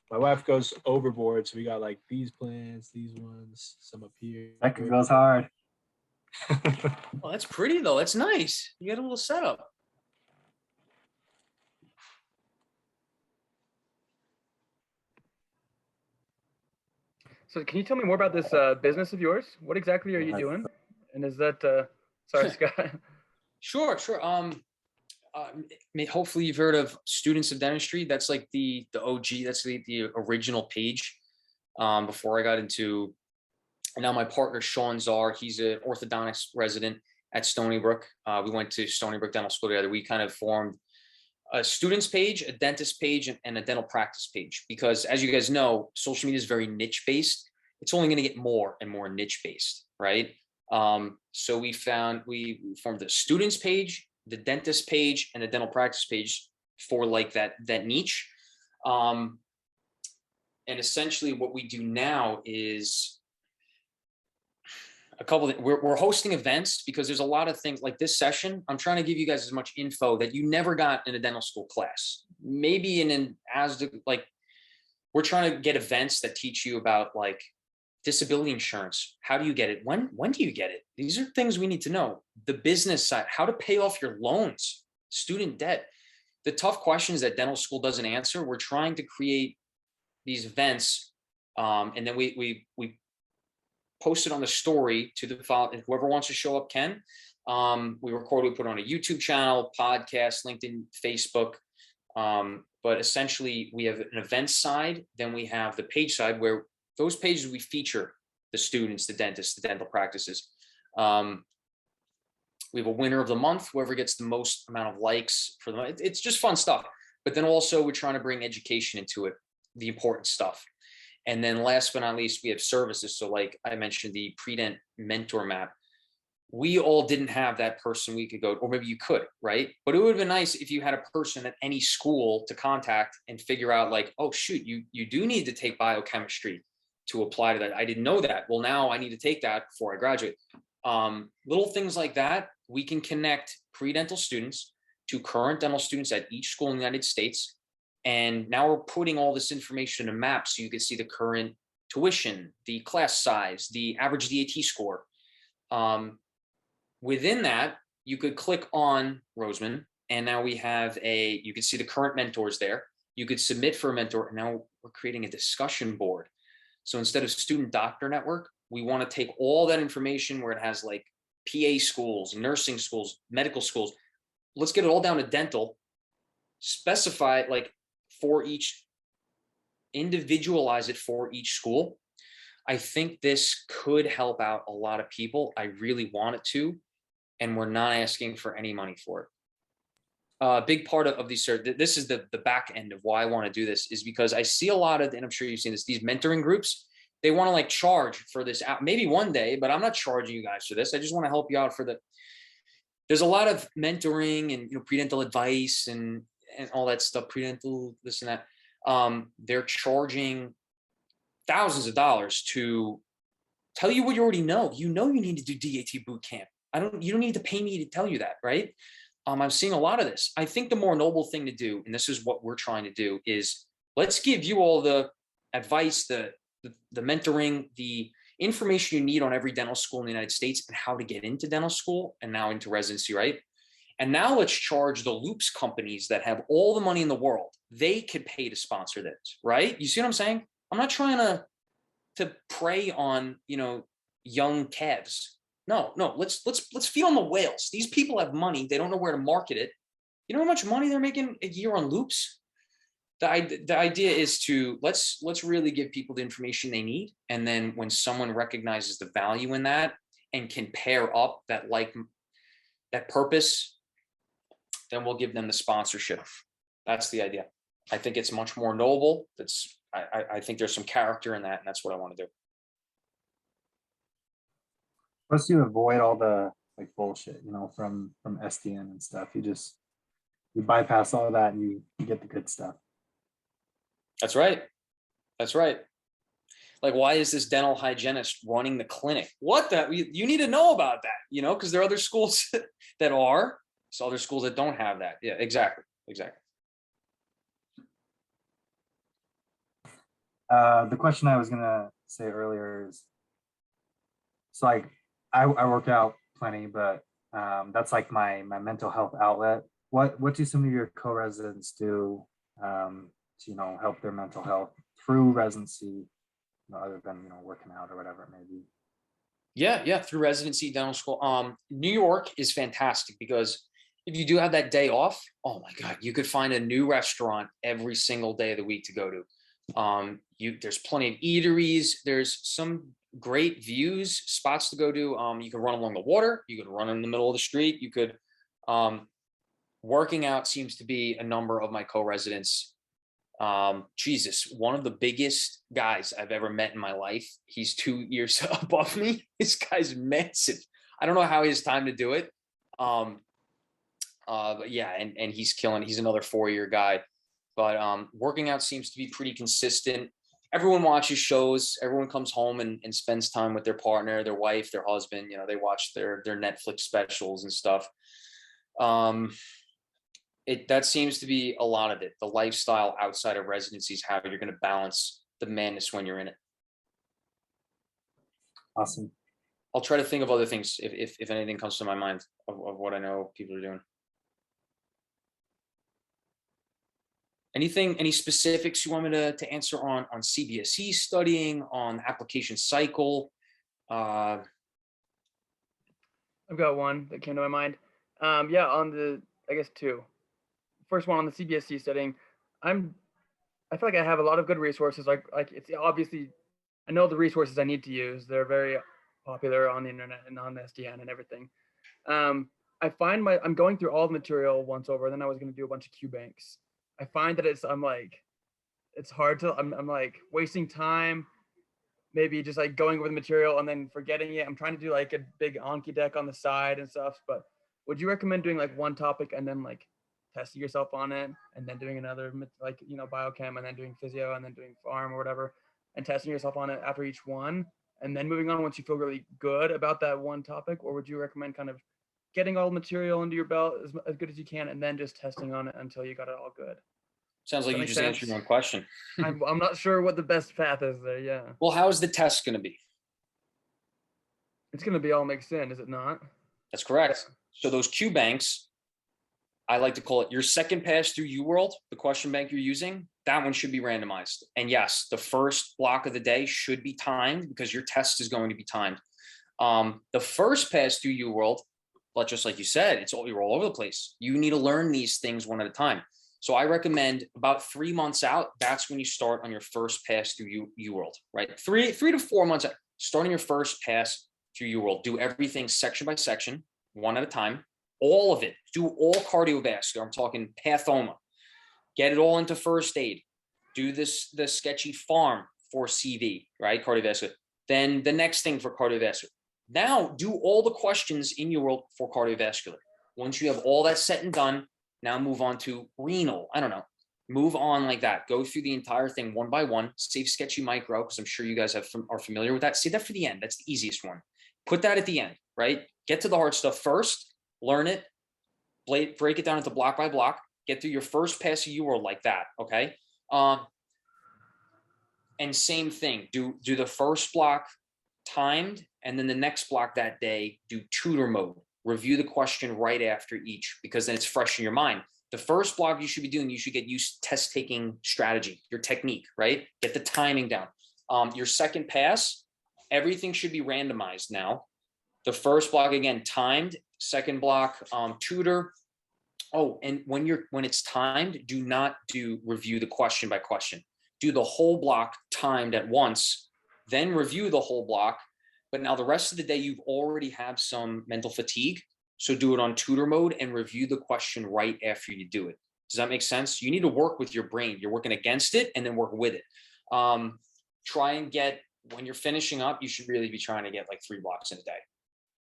My wife goes overboard, so we got like these plants, these ones, some up here. That goes hard. Well, that's pretty though. That's nice. You got a little setup. So can you tell me more about this business of yours? What exactly are you doing? And is that, sorry, Scott. Sure. Hopefully you've heard of Students of Dentistry. That's like the OG, that's the original page. Before I got into, and now my partner, Sean Czar, he's an orthodontist resident at Stony Brook. We went to Stony Brook Dental School together. We kind of formed a students page, a dentist page, and a dental practice page, because as you guys know, social media is very niche based. It's only going to get more and more niche based, right? So we formed the students page, the dentist page, and the dental practice page for like that niche. And essentially what we do now is a couple of, we're hosting events, because there's a lot of things like this session. I'm trying to give you guys as much info that you never got in a dental school class. Maybe like we're trying to get events that teach you about like disability insurance. How do you get it? When do you get it? These are things we need to know. The business side, how to pay off your loans, student debt, the tough questions that dental school doesn't answer. We're trying to create these events. And then we post it on the story to the file. Whoever wants to show up can. We record, we put on a YouTube channel, podcast, LinkedIn, Facebook. But essentially we have an event side. Then we have the page side, where those pages we feature the students, the dentists, the dental practices. We have a winner of the month, whoever gets the most amount of likes for them. It's just fun stuff. But then also we're trying to bring education into it, the important stuff. And then last but not least, we have services. So like I mentioned, the pre-dent mentor map. We all didn't have that person we could go, or maybe you could, right? But it would have been nice if you had a person at any school to contact and figure out like, oh shoot, you do need to take biochemistry to apply to that. I didn't know that. Well, now I need to take that before I graduate. Little things like that. We can connect pre-dental students to current dental students at each school in the United States. And now we're putting all this information in a map so you can see the current tuition, the class size, the average DAT score. Within that, you could click on Roseman, and now we have you can see the current mentors there. You could submit for a mentor, and now we're creating a discussion board. So instead of student doctor network, we want to take all that information where it has like PA schools, nursing schools, medical schools. Let's get it all down to dental, specify it like for each, individualize it for each school. I think this could help out a lot of people. I really want it to, and we're not asking for any money for it. A big part of these, this is the back end of why I want to do this, is because I see a lot of, and I'm sure you've seen this, these mentoring groups, they want to like charge for this app, maybe one day, but I'm not charging you guys for this. I just want to help you out there's a lot of mentoring and, pre-dental advice and all that stuff, pre-dental, this and that. They're charging thousands of dollars to tell you what you already know. You need to do DAT boot camp. You don't need to pay me to tell you that, right? I'm seeing a lot of this. I think the more noble thing to do, and this is what we're trying to do, is let's give you all the advice, the mentoring, the information you need on every dental school in the United States and how to get into dental school and now into residency, right? And now let's charge the loops companies that have all the money in the world. They could pay to sponsor this, right? You see what I'm saying? I'm not trying to prey on, young calves. No, let's feed on the whales. These people have money. They don't know where to market it. You know how much money they're making a year on loops? The idea is to let's really give people the information they need. And then when someone recognizes the value in that and can pair up that purpose, then we'll give them the sponsorship. That's the idea. I think it's much more noble. I think there's some character in that, and that's what I want to do. Plus you avoid all the bullshit, from SDN and stuff. You bypass all that and you get the good stuff. That's right. Like, why is this dental hygienist running the clinic? You need to know about that, because there are other schools that are, so other schools that don't have that. Yeah, exactly. The question I was gonna say earlier is, so I work out plenty, but that's like my mental health outlet. What do some of your co-residents do to help their mental health through residency, other than working out or whatever it may be? Yeah, through residency dental school. New York is fantastic because if you do have that day off, oh my God, you could find a new restaurant every single day of the week to go to. There's plenty of eateries. There's some great views, spots to go to. You can run along the water. You could run in the middle of the street. You could, working out seems to be a number of my co-residents. Jesus, one of the biggest guys I've ever met in my life. He's 2 years above me. This guy's massive. I don't know how he has time to do it. But yeah, and he's killing. He's another 4-year guy. But working out seems to be pretty consistent. Everyone watches shows. Everyone comes home and spends time with their partner, their wife, their husband. They watch their Netflix specials and stuff. That seems to be a lot of it. The lifestyle outside of residencies, how you're going to balance the madness when you're in it. Awesome. I'll try to think of other things if anything comes to my mind of what I know people are doing. Any specifics you want me to answer on CBSE studying, on application cycle? I've got one that came to my mind. Yeah, I guess two. First one on the CBSE studying. I feel like I have a lot of good resources. Like it's obviously, I know the resources I need to use. They're very popular on the internet and on SDN and everything. I find I'm going through all the material once over, and then I was going to do a bunch of Q banks. I find that it's hard to, I'm like wasting time, maybe just like going over the material and then forgetting it. I'm trying to do like a big Anki deck on the side and stuff, but would you recommend doing like one topic and then like testing yourself on it and then doing another, like, biochem, and then doing physio and then doing farm or whatever, and testing yourself on it after each one and then moving on once you feel really good about that one topic? Or would you recommend kind of getting all the material under your belt as good as you can and then just testing on it until you got it all good? Sounds like you just answered your own question. I'm not sure what the best path is there. Yeah. Well, how is the test going to be? It's going to be all mixed in, is it not? That's correct. Yeah. So those Q banks, I like to call it your second pass through UWorld, the question bank you're using, that one should be randomized. And yes, the first block of the day should be timed because your test is going to be timed. The first pass through UWorld, but just like you said, you're all over the place. You need to learn these things one at a time. So I recommend about 3 months out, that's when you start on your first pass through UWorld, right? 3 to 4 months out, starting your first pass through UWorld. Do everything section by section, one at a time, all of it. Do all cardiovascular. I'm talking pathoma. Get it all into first aid. Do the sketchy farm for CV, right? Cardiovascular. Then the next thing for cardiovascular. Now do all the questions in UWorld for cardiovascular. Once you have all that set and done, now move on to renal, Move on like that. Go through the entire thing one by one. Save sketchy micro, because I'm sure you guys are familiar with that. Save that for the end. That's the easiest one. Put that at the end, right? Get to the hard stuff first. Learn it. Break it down into block by block. Get through your first pass of UWorld like that, okay? And same thing. Do the first block timed, and then the next block that day, do tutor mode. Review the question right after each, because then it's fresh in your mind. The first block you should be doing, you should get used to test taking strategy, your technique, right? Get the timing down. Your second pass, everything should be randomized now. The first block, again, timed. Second block, tutor. Oh, and when it's timed, do not review the question by question. Do the whole block timed at once, then review the whole block. But now the rest of the day, you've already have some mental fatigue. So do it on tutor mode and review the question right after you do it. Does that make sense? You need to work with your brain. You're working against it and then work with it. Try and get, when you're finishing up, you should really be trying to get like 3 blocks in a day.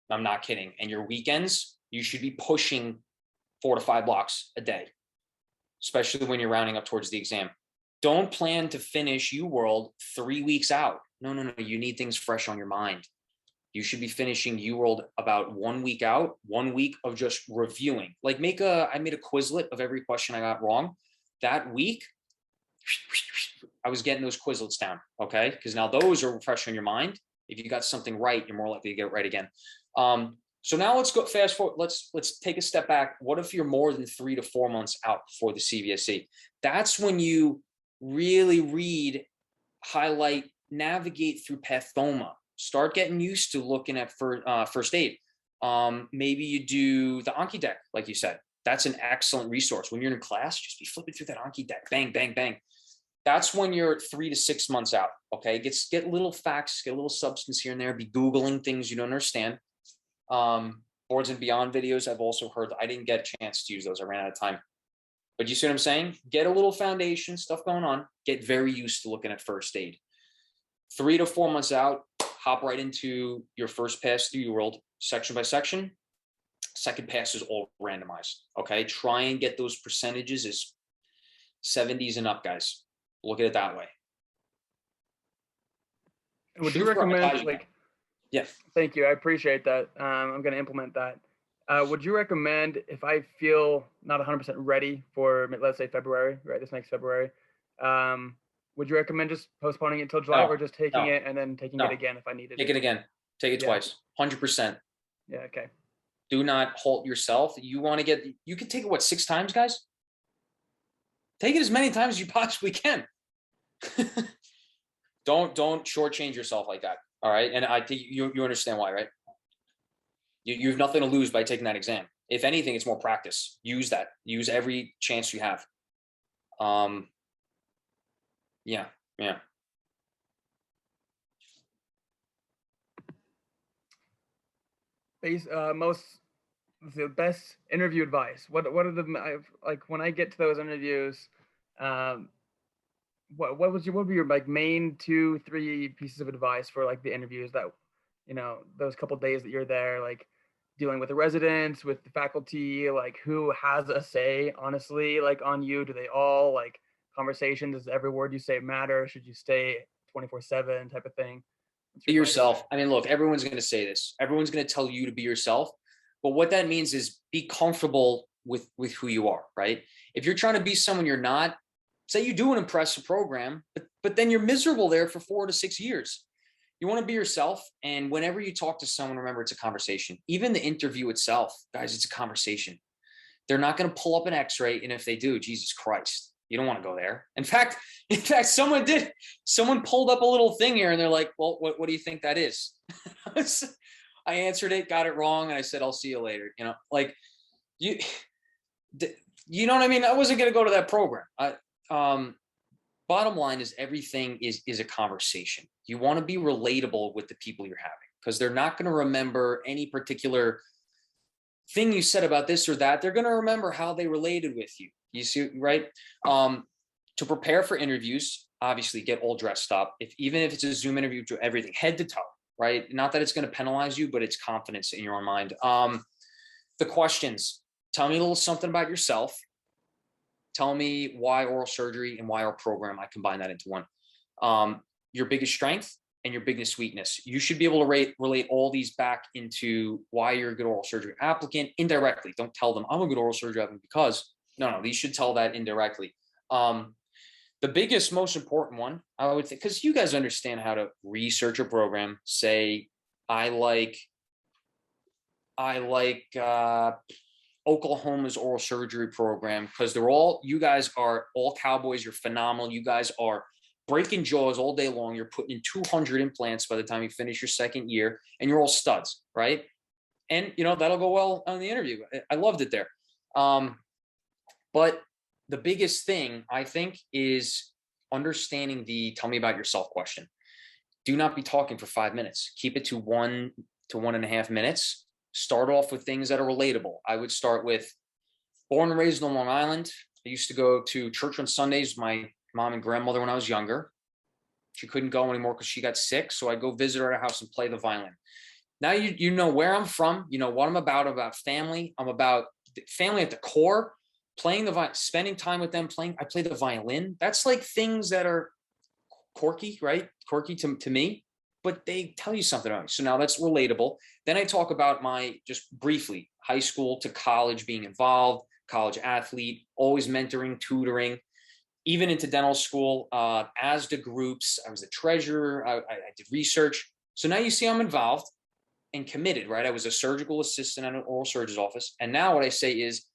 I'm not kidding. And your weekends, you should be pushing 4 to 5 blocks a day, especially when you're rounding up towards the exam. Don't plan to finish UWorld 3 weeks out. No. You need things fresh on your mind. You should be finishing UWorld about 1 week out, 1 week of just reviewing. Like I made a Quizlet of every question I got wrong. That week, I was getting those Quizlets down, okay? Because now those are fresh on your mind. If you got something right, you're more likely to get it right again. So now let's go fast forward. Let's take a step back. What if you're more than 3 to 4 months out before the CBSE? That's when you really read, highlight, navigate through pathoma. Start getting used to looking at first aid. Maybe you do the Anki deck, like you said. That's an excellent resource. When you're in class, just be flipping through that Anki deck. Bang, bang, bang. That's when you're 3 to 6 months out, okay? Get little facts, get a little substance here and there. Be Googling things you don't understand. Boards and Beyond videos, I've also heard. I didn't get a chance to use those. I ran out of time. But you see what I'm saying? Get a little foundation, stuff going on. Get very used to looking at first aid. 3 to 4 months out, hop right into your first pass through UWorld, section by section. Second pass is all randomized, okay? Try and get those percentages as 70s and up, guys. Look at it that way. Would you recommend, like, yeah. Thank you. I appreciate that. I'm going to implement that. Would you recommend, if I feel not 100% ready for, let's say February, right? This next February. Would you recommend just postponing it until July, or just taking it and then taking it again if I needed Take it again. Take it twice. 100%. Yeah. Okay. Do not halt yourself. You want to get, you can take it, what, 6 times, guys? Take it as many times as you possibly can. Don't shortchange yourself like that. All right. And I think you understand why, right? You have nothing to lose by taking that exam. If anything, it's more practice. Use that. Use every chance you have. Yeah. The best interview advice. What are the, like, when I get to those interviews, what would be your like main 2-3 pieces of advice for like the interviews that, you know, those couple days that you're there, like dealing with the residents, with the faculty, like who has a say, honestly, like on you? Do they all, like, conversation? Does every word you say matter? Should you stay 24/7 type of thing? Be yourself. I mean, look, everyone's going to say this. Everyone's going to tell you to be yourself. But what that means is be comfortable with who you are, right? If you're trying to be someone you're not, say you do an impressive program, but then you're miserable there for 4 to 6 years. You want to be yourself. And whenever you talk to someone, remember, it's a conversation. Even the interview itself, guys, it's a conversation. They're not going to pull up an x-ray. And if they do, Jesus Christ, you don't want to go there. In fact, someone pulled up a little thing here and they're like, well, what do you think that is? I answered it, got it wrong. And I said, I'll see you later. You know, like you know what I mean? I wasn't going to go to that program. Bottom line is everything is a conversation. You want to be relatable with the people you're having, because they're not going to remember any particular thing you said about this or that. They're going to remember how they related with you. You see, right? To prepare for interviews, obviously get all dressed up. Even if it's a Zoom interview, to everything head to toe, right? Not that it's going to penalize you, but it's confidence in your own mind. The questions, tell me a little something about yourself. tell me why oral surgery and why our program. I combine that into one. Your biggest strength and your biggest weakness. You should be able to relate all these back into why you're a good oral surgery applicant indirectly. Don't tell them I'm a good oral surgery applicant because no, these should tell that indirectly. The biggest, most important one, I would think, because you guys understand how to research a program. Say, I like Oklahoma's oral surgery program because you guys are all cowboys. You're phenomenal. You guys are breaking jaws all day long. You're putting in 200 implants by the time you finish your second year, and you're all studs, right? And that'll go well on the interview. I loved it there. But the biggest thing I think is understanding the tell me about yourself question. Do not be talking for 5 minutes. Keep it to 1 to 1.5 minutes. Start off with things that are relatable. I would start with born and raised on Long Island. I used to go to church on Sundays with my mom and grandmother when I was younger. She couldn't go anymore because she got sick. So I'd go visit her at her house and play the violin. Now you know where I'm from. You know what I'm about family. I'm about family at the core. Playing the violin, spending time with them, I play the violin. That's like things that are quirky, right? Quirky to me, but they tell you something about me. So now that's relatable. Then I talk about just briefly, high school to college, being involved, college athlete, always mentoring, tutoring, even into dental school, ASDA groups. I was the treasurer. I did research. So now you see I'm involved and committed, right? I was a surgical assistant at an oral surgeon's office. And now what I say is,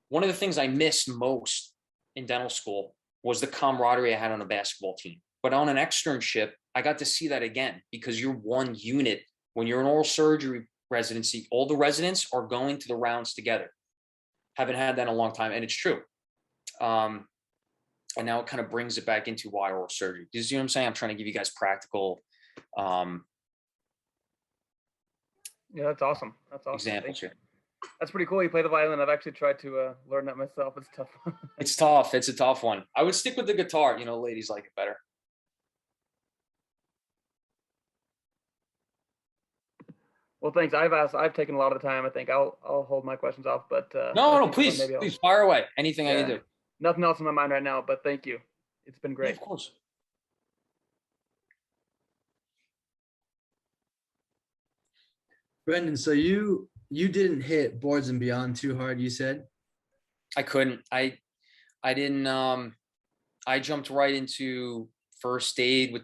one of the things I missed most in dental school was the camaraderie I had on a basketball team. But on an externship, I got to see that again because you're one unit. When you're in oral surgery residency, all the residents are going to the rounds together. Haven't had that in a long time, and it's true. And now it kind of brings it back into why oral surgery. You see what I'm saying? I'm trying to give you guys practical Yeah, that's awesome. That's awesome. examples here. That's pretty cool. You play the violin. I've actually tried to learn that myself. It's tough. It's tough. It's a tough one. I would stick with the guitar. Ladies like it better. Well, thanks. I've taken a lot of the time. I think I'll hold my questions off. But No, please fire away. Anything I can do. Nothing else in my mind right now. But thank you. It's been great. Yeah, of course. Brendan, so you didn't hit boards and beyond too hard, you said? I couldn't. I didn't. I jumped right into first aid with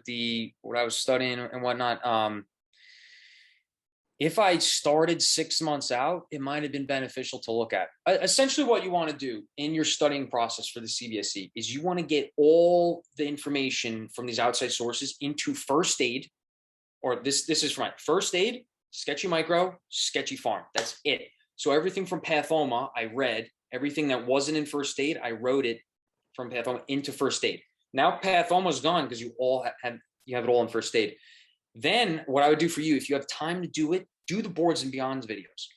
what I was studying and whatnot. If I started 6 months out, it might have been beneficial to look at. Essentially, what you want to do in your studying process for the CBSE is you want to get all the information from these outside sources into first aid, or this is from first aid, sketchy micro, sketchy farm. That's it. So everything from pathoma, I read. Everything that wasn't in first aid, I wrote it from pathoma into first aid. Now pathoma is gone because you have it all in first aid. Then what I would do for you, if you have time to do it, do the boards and beyonds videos.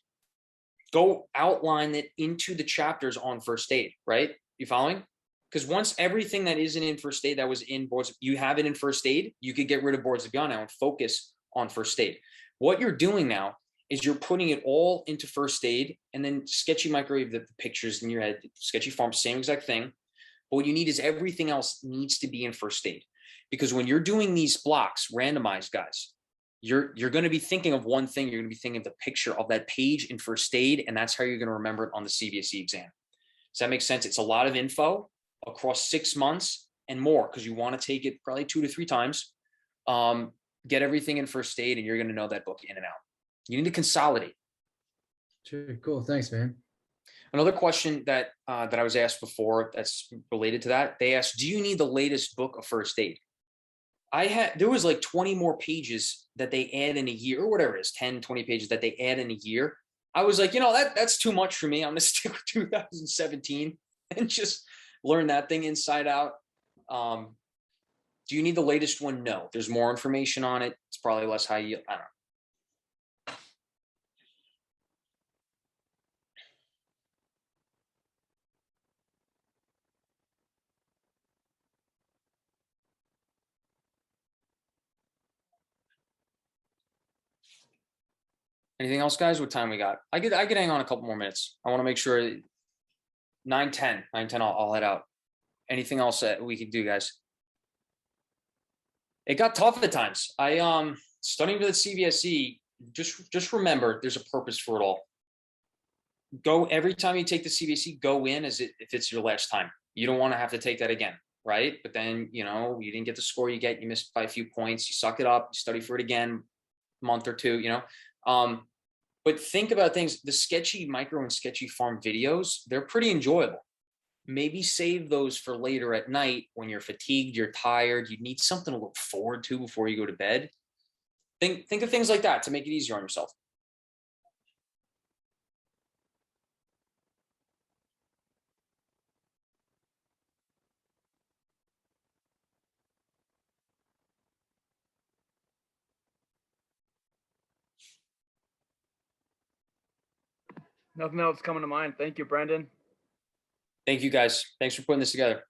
Go outline it into the chapters on first aid, right? You following? Because once everything that isn't in first aid that was in boards, you have it in first aid, you could get rid of boards and beyond now and focus on first aid. What you're doing now is you're putting it all into first aid, and then sketchy microwave the pictures in your head, sketchy farm, same exact thing. But what you need is everything else needs to be in first aid. Because when you're doing these blocks, randomized guys, you're going to be thinking of one thing. You're going to be thinking of the picture of that page in first aid, and that's how you're going to remember it on the CBSE exam. Does that make sense? It's a lot of info across 6 months and more because you want to take it probably 2 to 3 times. Get everything in first aid, and you're going to know that book in and out. You need to consolidate. Sure, cool. Thanks, man. Another question that I was asked before that's related to that, they asked, do you need the latest book of first aid? There was like 20 more pages that they add in a year, or whatever it is, 10, 20 pages that they add in a year. I was like, that's too much for me. I'm going to stick with 2017 and just learn that thing inside out. Do you need the latest one? No, there's more information on it. It's probably less high yield. I don't know. Anything else, guys? What time we got? I could hang on a couple more minutes. I want to make sure 9:10, 9:10, I'll head out. Anything else that we could do, guys? It got tough at times. Studying for the CBSE, just remember there's a purpose for it all. Go every time you take the CBSE, go in as if it's your last time. You don't want to have to take that again, right? But then, you didn't get the score you get, you missed by a few points, you suck it up, you study for it again, month or two, but think about things, the sketchy micro and sketchy farm videos, they're pretty enjoyable. Maybe save those for later at night when you're fatigued, you're tired, you need something to look forward to before you go to bed. Think of things like that to make it easier on yourself. Nothing else coming to mind. Thank you, Brandon. Thank you guys. Thanks for putting this together.